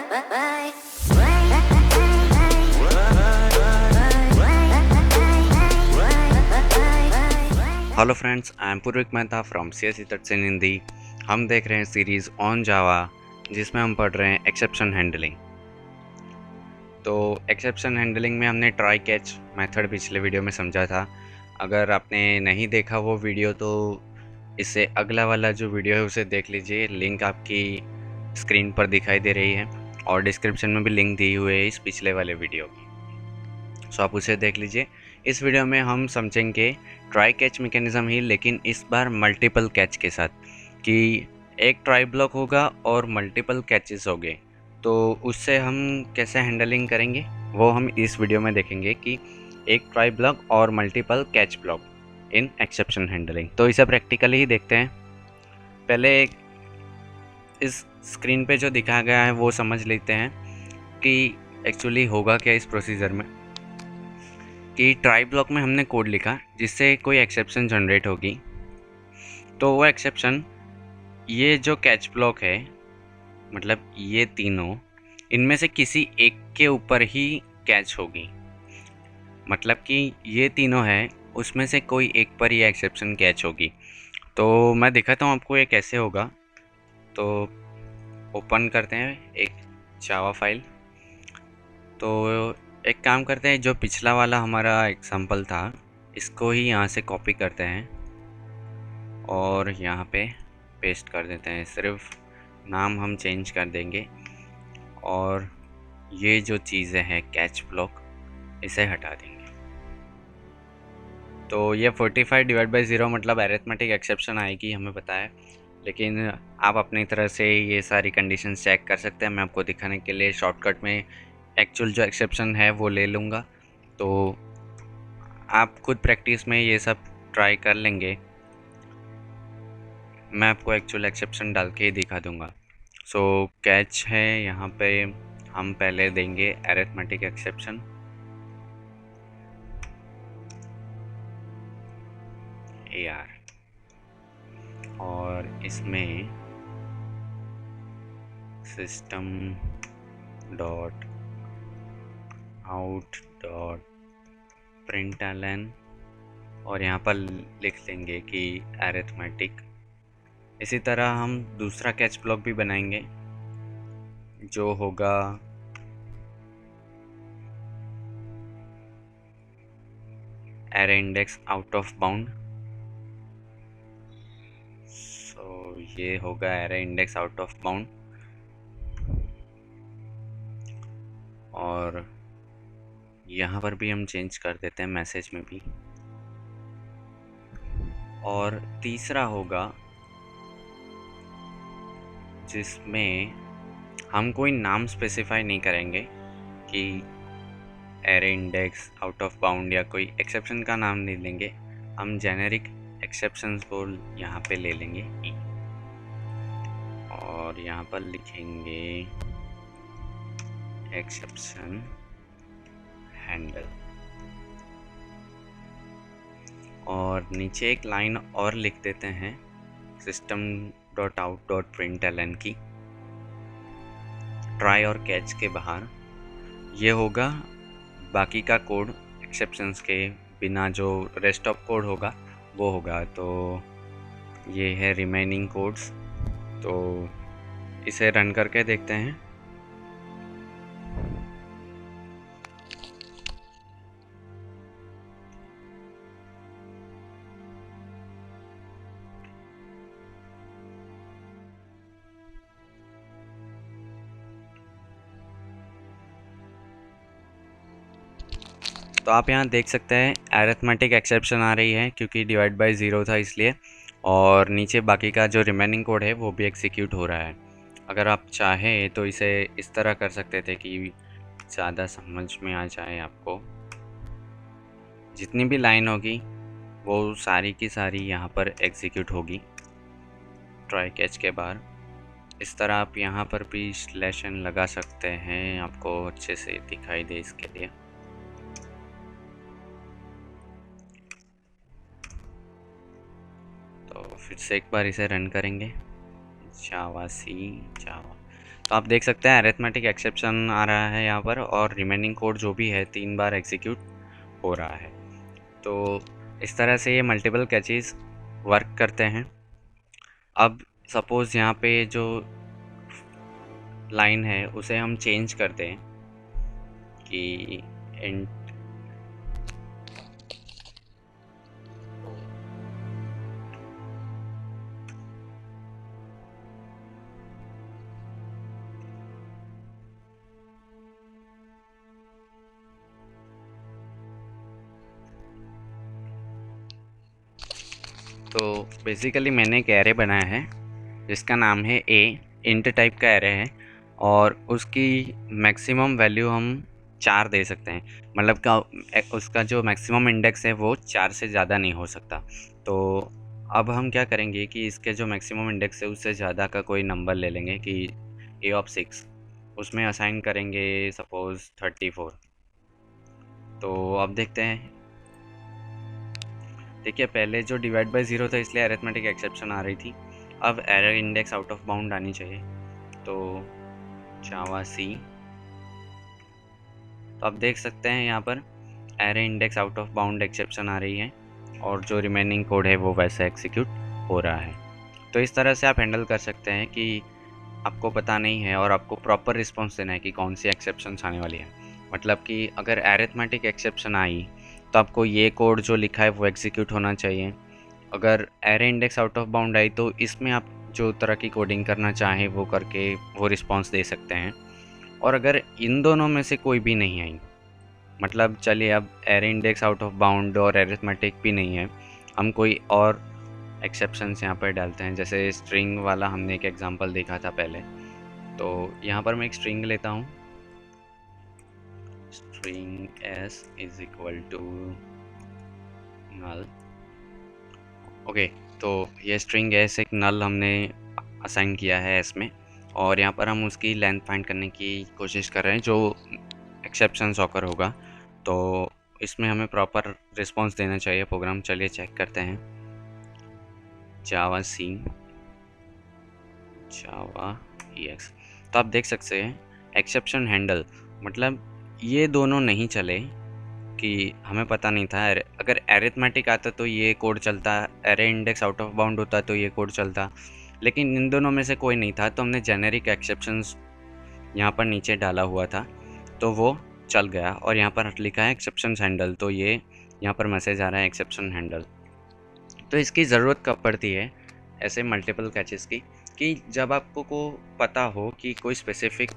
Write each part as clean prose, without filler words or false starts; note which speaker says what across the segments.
Speaker 1: Hello friends, I am Purvik Mehta from CSE तटसन हिंदी। हम देख रहे हैं सीरीज़ ऑन जावा, जिसमें हम पढ़ रहे हैं एक्सेप्शन हैंडलिंग। तो एक्सेप्शन हैंडलिंग में हमने ट्राई कैच मेथड पिछले वीडियो में समझा था। अगर आपने नहीं देखा वो वीडियो तो इससे अगला वाला जो वीडियो है उसे देख लीजिए। लिंक आपकी स्क्रीन पर दिखाई दे रही है और डिस्क्रिप्शन में भी लिंक दी हुई है इस पिछले वाले वीडियो की, सो आप उसे देख लीजिए। इस वीडियो में हम समझेंगे ट्राई कैच मैकेनिज़्म ही, लेकिन इस बार मल्टीपल कैच के साथ, कि एक ट्राई ब्लॉक होगा और मल्टीपल कैचेस होंगे। तो उससे हम कैसे हैंडलिंग करेंगे वो हम इस वीडियो में देखेंगे, कि एक ट्राई ब्लॉक और multiple catch block in exception handling. तो इसे प्रैक्टिकली ही देखते हैं। पहले इस स्क्रीन पे जो दिखाया गया है वो समझ लेते हैं कि एक्चुअली होगा क्या इस प्रोसीजर में। कि ट्राई ब्लॉक में हमने कोड लिखा जिससे कोई एक्सेप्शन जनरेट होगी, तो वो एक्सेप्शन ये जो कैच ब्लॉक है, मतलब ये तीनों, इनमें से किसी एक के ऊपर ही कैच होगी। मतलब कि ये तीनों है, उसमें से कोई एक पर ये एक्सेप्शन कैच होगी। तो मैं दिखाता हूँ आपको ये कैसे होगा। तो ओपन करते हैं एक जावा फाइल। तो एक काम करते हैं, जो पिछला वाला हमारा एग्जाम्पल था इसको ही यहाँ से कॉपी करते हैं और यहाँ पे पेस्ट कर देते हैं। सिर्फ नाम हम चेंज कर देंगे और ये जो चीज़ें हैं कैच ब्लॉक, इसे हटा देंगे। तो ये 45/0 मतलब अरिथमेटिक एक्सेप्शन आएगी, हमें पता है। लेकिन आप अपनी तरह से ये सारी कंडीशंस चेक कर सकते हैं। मैं आपको दिखाने के लिए शॉर्टकट में एक्चुअल जो एक्सेप्शन है वो ले लूँगा, तो आप खुद प्रैक्टिस में ये सब ट्राई कर लेंगे। मैं आपको एक्चुअल एक्सेप्शन डाल के ही दिखा दूँगा। सो कैच है, यहाँ पे हम पहले देंगे अरिथमेटिक एक्सेप्शन। AR और इसमें system dot out dot println और यहाँ पर लिख लेंगे कि अरिथमेटिक। इसी तरह हम दूसरा कैच ब्लॉक भी बनाएंगे जो होगा array index out of bound. So ये होगा array index out of bound. और यहाँ पर भी हम चेंज कर देते हैं मैसेज में भी। और तीसरा होगा जिसमें हम कोई नाम स्पेसिफाई नहीं करेंगे कि array index out of bound या कोई एक्सेप्शन का नाम नहीं लेंगे। हम जेनेरिक एक्सेप्शंस को यहाँ पे ले लेंगे ई और यहाँ पर लिखेंगे एक्सेप्शन हैंडल। और नीचे एक लाइन और लिख देते हैं system dot out dot println की, ट्राई और कैच के बाहर। ये होगा बाकी का कोड एक्सेप्शंस के बिना, जो रेस्ट ऑफ कोड होगा वो होगा। तो ये है रिमेनिंग कोड्स। तो इसे रन करके देखते हैं। तो आप यहाँ देख सकते हैं अरिथमेटिक एक्सेप्शन आ रही है क्योंकि डिवाइड बाय 0 था इसलिए, और नीचे बाकी का जो रिमेनिंग कोड है वो भी एग्जीक्यूट हो रहा है। अगर आप चाहें तो इसे इस तरह कर सकते थे कि ज़्यादा समझ में आ जाए आपको। जितनी भी लाइन होगी वो सारी की सारी यहाँ पर एग्जीक्यूट होगी ट्राई कैच के बाहर। इस तरह आप यहाँ पर भी स्लैशन लगा सकते हैं, आपको अच्छे से दिखाई दे इसके लिए। तो फिर से एक बार इसे रन करेंगे, जावा। तो आप देख सकते हैं अरिथमेटिक एक्सेप्शन आ रहा है यहाँ पर, और रिमेनिंग कोड जो भी है 3 बार एग्जीक्यूट हो रहा है। तो इस तरह से ये मल्टीपल कैचेस वर्क करते हैं। अब सपोज़ यहाँ पे जो लाइन है उसे हम चेंज कर दें कि इंट तो बेसिकली मैंने एक एरे बनाया है जिसका नाम है ए, इंट टाइप का एरे है, और उसकी मैक्सिमम वैल्यू हम 4 दे सकते हैं। मतलब का उसका जो मैक्सिमम इंडेक्स है वो 4 से ज़्यादा नहीं हो सकता। तो अब हम क्या करेंगे कि इसके जो मैक्सिमम इंडेक्स है उससे ज़्यादा का कोई नंबर ले लेंगे कि ए ऑफ 6, उसमें असाइन करेंगे सपोज़ 34। तो अब देखते हैं। देखिए पहले जो डिवाइड बाय 0 था इसलिए अरिथमेटिक एक्सेप्शन आ रही थी। अब error index out of bound आनी चाहिए, तो जावा सी। तो आप देख सकते हैं यहाँ पर error index out of bound exception आ रही है, और जो रिमेनिंग कोड है वो वैसे एग्जीक्यूट हो रहा है। तो इस तरह से आप हैंडल कर सकते हैं कि आपको पता नहीं है और आपको प्रॉपर रिस्पॉन्स देना है कि कौन सी एक्सेप्शंस आने वाली है। मतलब कि अगर अरिथमेटिक एक्सेप्शन आई तो आपको ये कोड जो लिखा है वो एग्जीक्यूट होना चाहिए। अगर array index out of bound आई तो इसमें आप जो तरह की कोडिंग करना चाहें वो करके वो रिस्पॉन्स दे सकते हैं। और अगर इन दोनों में से कोई भी नहीं आई, मतलब चलिए अब array index out of bound और अरिथमेटिक भी नहीं है, हम कोई और एक्सेप्शंस यहाँ पर डालते हैं। जैसे स्ट्रिंग वाला हमने एक एग्जांपल देखा था पहले, तो यहाँ पर मैं एक स्ट्रिंग लेता हूँ, string s is equal to null. Okay, तो ये स्ट्रिंग s एक नल हमने असाइन किया है s में, और यहाँ पर हम उसकी लेंथ फाइंड करने की कोशिश कर रहे हैं जो एक्सेप्शंस ऑकर होगा। तो इसमें हमें प्रॉपर रिस्पॉन्स देना चाहिए प्रोग्राम। चलिए चेक करते हैं। जावा सी जावा EX। तो आप देख सकते हैं एक्सेप्शन हैंडल, मतलब ये दोनों नहीं चले कि हमें पता नहीं था। अगर अरिथमेटिक आता तो ये कोड चलता, array index out of bound होता तो ये कोड चलता, लेकिन इन दोनों में से कोई नहीं था। तो हमने जेनेरिक एक्सेप्शंस यहाँ पर नीचे डाला हुआ था तो वो चल गया, और यहाँ पर लिखा है एक्सेप्शन हैंडल। तो ये यहाँ पर मैसेज आ रहा है एक्सेप्शन हैंडल। तो इसकी ज़रूरत कब पड़ती है ऐसे मल्टीपल कैचेस की, कि जब आपको को पता हो कि कोई स्पेसिफिक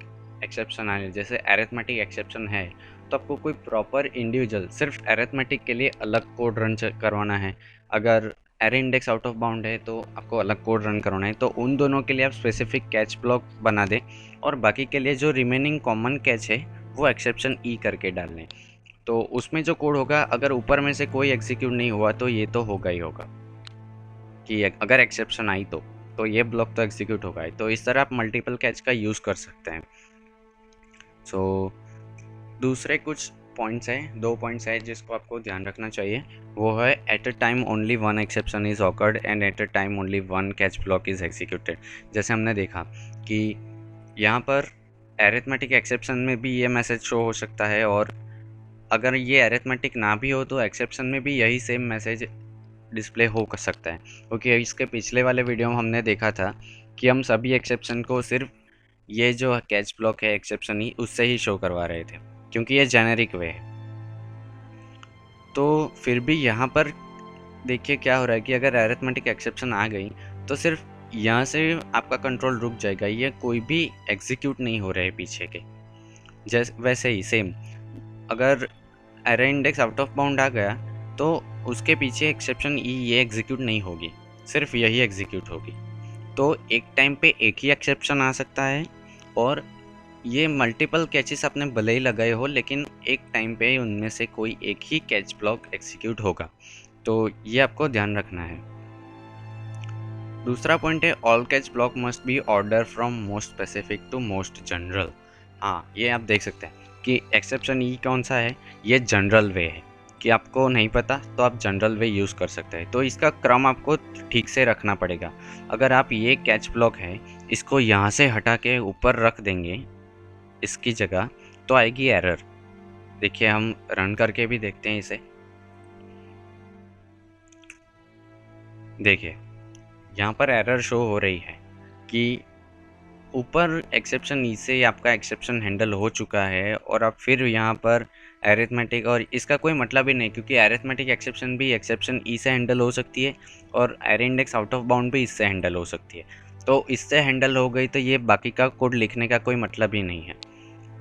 Speaker 1: एक्सेप्शन आए। जैसे अरिथमेटिक एक्सेप्शन है तो आपको कोई प्रॉपर इंडिविजुअल सिर्फ अरिथमेटिक के लिए अलग कोड रन करवाना है। अगर array index out of bound है तो आपको अलग कोड रन करवाना है। तो उन दोनों के लिए आप स्पेसिफिक कैच ब्लॉक बना दें, और बाकी के लिए जो रिमेनिंग कॉमन कैच है वो एक्सेप्शन ई करके डाल लें। तो उसमें जो कोड होगा अगर ऊपर में से कोई एग्जीक्यूट नहीं हुआ तो ये तो होगा ही होगा कि अगर एक्सेप्शन आई तो ये ब्लॉक तो एग्जीक्यूट होगा ही। तो इस तरह आप मल्टीपल कैच का यूज़ कर सकते हैं। सो दूसरे कुछ पॉइंट्स हैं, 2 पॉइंट्स हैं जिसको आपको ध्यान रखना चाहिए। वो है at a time only one exception is awkward and at a time only one catch block is executed. जैसे हमने देखा कि यहाँ पर अरिथमेटिक एक्सेप्शन में भी ये मैसेज शो हो सकता है, और अगर ये अरिथमेटिक ना भी हो तो एक्सेप्शन में भी यही सेम मैसेज डिस्प्ले हो सकता है। क्योंकि इसके पिछले वाले वीडियो में हमने देखा था कि हम सभी एक्सेप्शन को सिर्फ ये जो कैच ब्लॉक है एक्सेप्शन ही उससे ही शो करवा रहे थे, क्योंकि ये जेनेरिक वे है। तो फिर भी यहाँ पर देखिए क्या हो रहा है कि अगर अरिथमेटिक एक्सेप्शन आ गई तो सिर्फ यहाँ से आपका कंट्रोल रुक जाएगा, ये कोई भी एग्जीक्यूट नहीं हो रहे पीछे के। जैसे वैसे ही सेम अगर array index out of bound आ गया तो उसके पीछे एक्सेप्शन ई ये एग्जीक्यूट नहीं होगी, सिर्फ यही एग्जीक्यूट होगी। तो एक टाइम पे एक ही एक्सेप्शन आ सकता है, और ये मल्टीपल कैचेस आपने भले ही लगाए हो लेकिन एक टाइम पे उनमें से कोई एक ही कैच ब्लॉक एग्जीक्यूट होगा। तो ये आपको ध्यान रखना है। दूसरा पॉइंट है all catch block must be order from most specific to most general. हाँ, ये आप देख सकते हैं कि एक्सेप्शन ई कौन सा है, ये जनरल वे है कि आपको नहीं पता तो आप जनरल वे यूज़ कर सकते हैं। तो इसका क्रम आपको ठीक से रखना पड़ेगा। अगर आप ये कैच ब्लॉक है इसको यहाँ से हटा के ऊपर रख देंगे इसकी जगह, तो आएगी एरर। देखिए हम रन करके भी देखते हैं इसे। देखिए यहाँ पर एरर शो हो रही है कि ऊपर एक्सेप्शन ई से आपका एक्सेप्शन हैंडल हो चुका है और अब फिर यहाँ पर एरिथमेटिक, और इसका कोई मतलब ही नहीं क्योंकि एरिथमेटिक एक्सेप्शन भी एक्सेप्शन ई से हैंडल हो सकती है और array index out of bound भी इससे हैंडल हो सकती है। तो इससे हैंडल हो गई तो ये बाकी का कोड लिखने का कोई मतलब ही नहीं है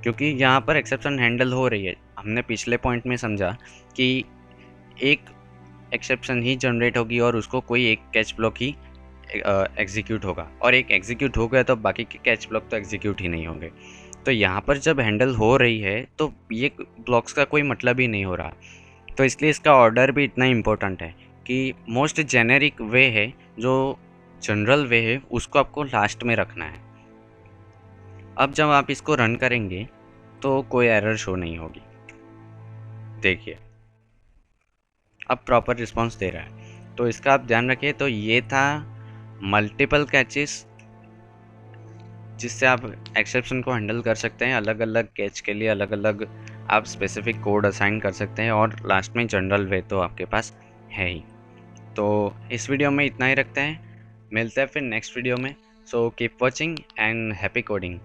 Speaker 1: क्योंकि यहाँ पर एक्सेप्शन हैंडल हो रही है। हमने पिछले पॉइंट में समझा कि एक एक्सेप्शन ही जनरेट होगी और उसको कोई एक कैच ब्लॉक ही एग्जीक्यूट होगा, और एक एग्जीक्यूट हो गया तो बाकी के कैच ब्लॉक तो एग्जीक्यूट ही नहीं होंगे। तो यहाँ पर जब हैंडल हो रही है तो ये ब्लॉक्स का कोई मतलब ही नहीं हो रहा। तो इसलिए इसका ऑर्डर भी इतना इम्पोर्टेंट है कि मोस्ट जेनेरिक वे है, जो जनरल वे है, उसको आपको लास्ट में रखना है। अब जब आप इसको रन करेंगे तो कोई एरर शो नहीं होगी। देखिए अब प्रॉपर रिस्पॉन्स दे रहा है। तो इसका आप ध्यान रखिए। तो ये था मल्टीपल कैचेस जिससे आप एक्सेप्शन को हैंडल कर सकते हैं। अलग अलग कैच के लिए अलग अलग आप स्पेसिफिक कोड असाइन कर सकते हैं, और लास्ट में जनरल वे तो आपके पास है ही। तो इस वीडियो में इतना ही रखते हैं, मिलते हैं फिर नेक्स्ट वीडियो में। So keep watching and happy coding.